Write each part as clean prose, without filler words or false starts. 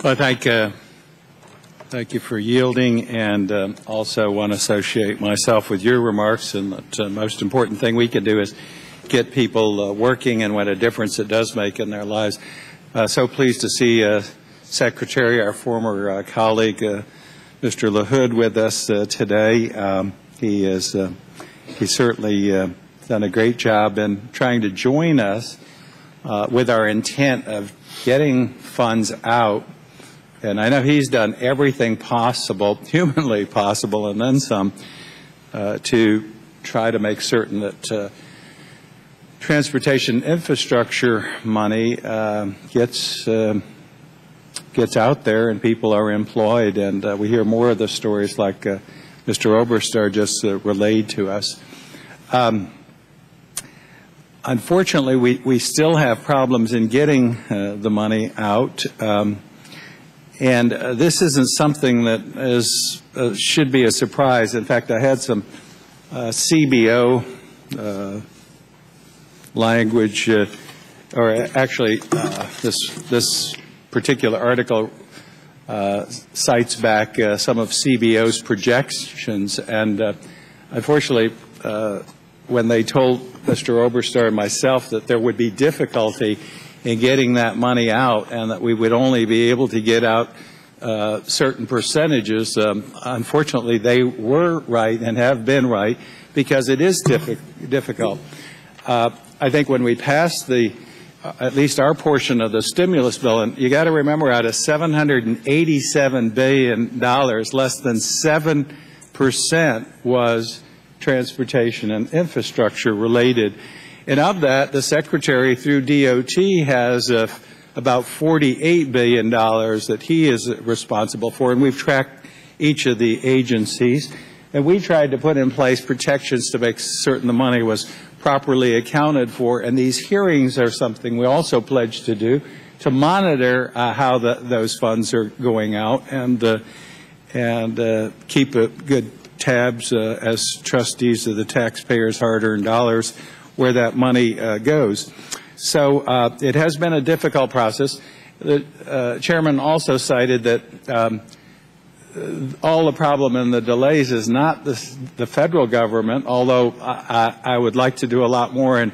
Well, thank you for yielding, and also want to associate myself with your remarks. And the most important thing we can do is get people working, and what a difference it does make in their lives. So pleased to see Secretary, our former colleague, Mr. LaHood, with us today. He's certainly done a great job in trying to join us with our intent of getting funds out. And I know he's done everything possible, humanly possible, and then some, to try to make certain that transportation infrastructure money gets out there and people are employed. And we hear more of the stories like Mr. Oberstar just relayed to us. Unfortunately, we still have problems in getting the money out. And this isn't something that should be a surprise. In fact, I had some CBO language, or actually this particular article cites back some of CBO's projections. And unfortunately, when they told Mr. Oberstar and myself that there would be difficulty in getting that money out and that we would only be able to get out certain percentages, unfortunately they were right and have been right, because it is difficult. I think when we passed at least our portion of the stimulus bill, and you got to remember, out of $787 billion, less than 7% was transportation and infrastructure related. And of that, the Secretary through DOT has about $48 billion that he is responsible for, and we've tracked each of the agencies. And we tried to put in place protections to make certain the money was properly accounted for, and these hearings are something we also pledged to do, to monitor how those funds are going out and keep good tabs as trustees of the taxpayers' hard-earned dollars where that money goes. So it has been a difficult process. The chairman also cited that all the problem in the delays is not the federal government, although I would like to do a lot more in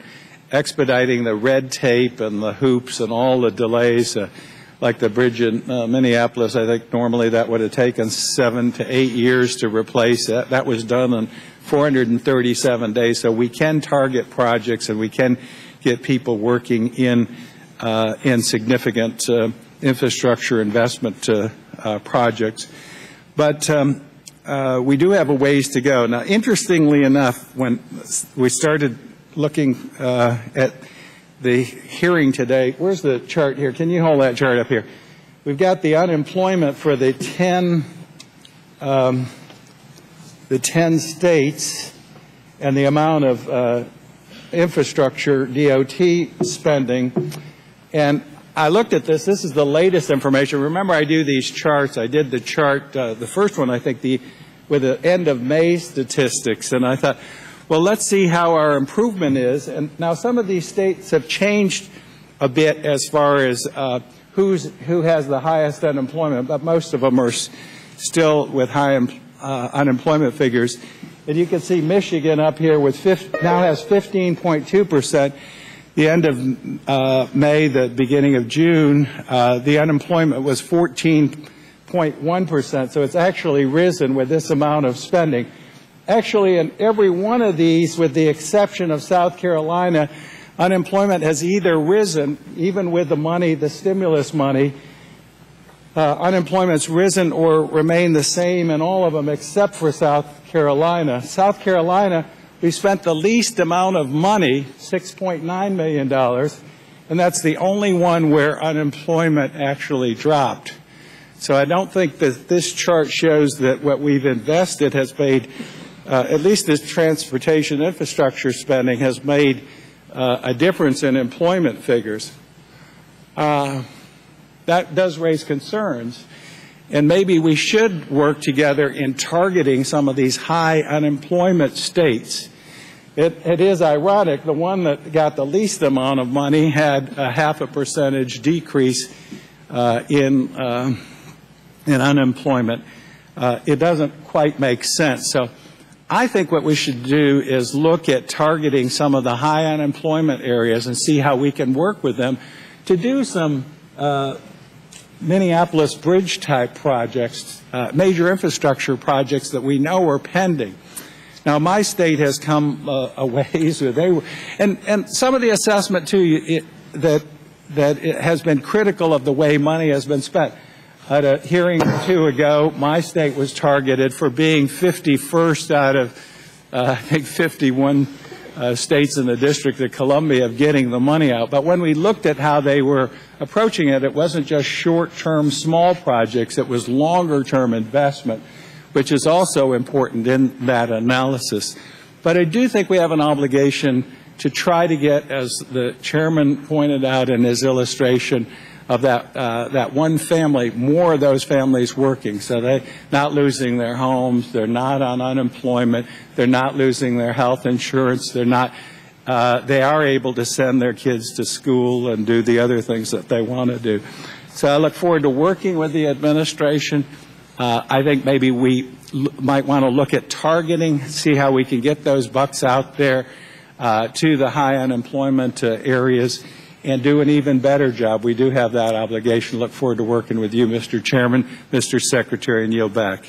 expediting the red tape and the hoops and all the delays. Like the bridge in Minneapolis, I think normally that would have taken 7 to 8 years to replace it. That was done in 437 days. So we can target projects and we can get people working in significant infrastructure investment projects. But we do have a ways to go. Now, interestingly enough, when we started looking at the hearing today, where's the chart here? Can you hold that chart up here? We've got the unemployment for the 10 states and the amount of infrastructure DOT spending. And I looked at this. This is the latest information. Remember, I do these charts. I did the chart, the first one, I think, with the end of May statistics. And I thought, well, let's see how our improvement is. And now some of these states have changed a bit as far as who has the highest unemployment, but most of them are still with high unemployment figures. And you can see Michigan up here with now has 15.2%. The end of May, the beginning of June, the unemployment was 14.1%. So it's actually risen with this amount of spending. Actually, in every one of these, with the exception of South Carolina, unemployment has either risen, even with the money, the stimulus money, unemployment's risen or remained the same in all of them except for South Carolina. South Carolina, we spent the least amount of money, $6.9 million, and that's the only one where unemployment actually dropped. So I don't think that this chart shows that what we've invested has made, at least this transportation infrastructure spending has made a difference in employment figures. That does raise concerns. And maybe we should work together in targeting some of these high unemployment states. It is ironic, the one that got the least amount of money had a 0.5% decrease in unemployment, it doesn't quite make sense. So I think what we should do is look at targeting some of the high unemployment areas and see how we can work with them to do some Minneapolis bridge type projects, major infrastructure projects that we know are pending. Now, my state has come a ways with and some of the assessment too that it has been critical of the way money has been spent. At a hearing or two ago, my state was targeted for being 51st out of, I think, 51 states in the District of Columbia of getting the money out. But when we looked at how they were approaching it, it wasn't just short-term small projects, it was longer-term investment, which is also important in that analysis. But I do think we have an obligation to try to get, as the chairman pointed out in his illustration, of that one family, more of those families working, so they're not losing their homes, they're not on unemployment, they're not losing their health insurance, they are able to send their kids to school and do the other things that they want to do. So I look forward to working with the administration. I think maybe we might want to look at targeting, see how we can get those bucks out there to the high unemployment areas, and do an even better job. We do have that obligation. Look forward to working with you, Mr. Chairman, Mr. Secretary, and yield back.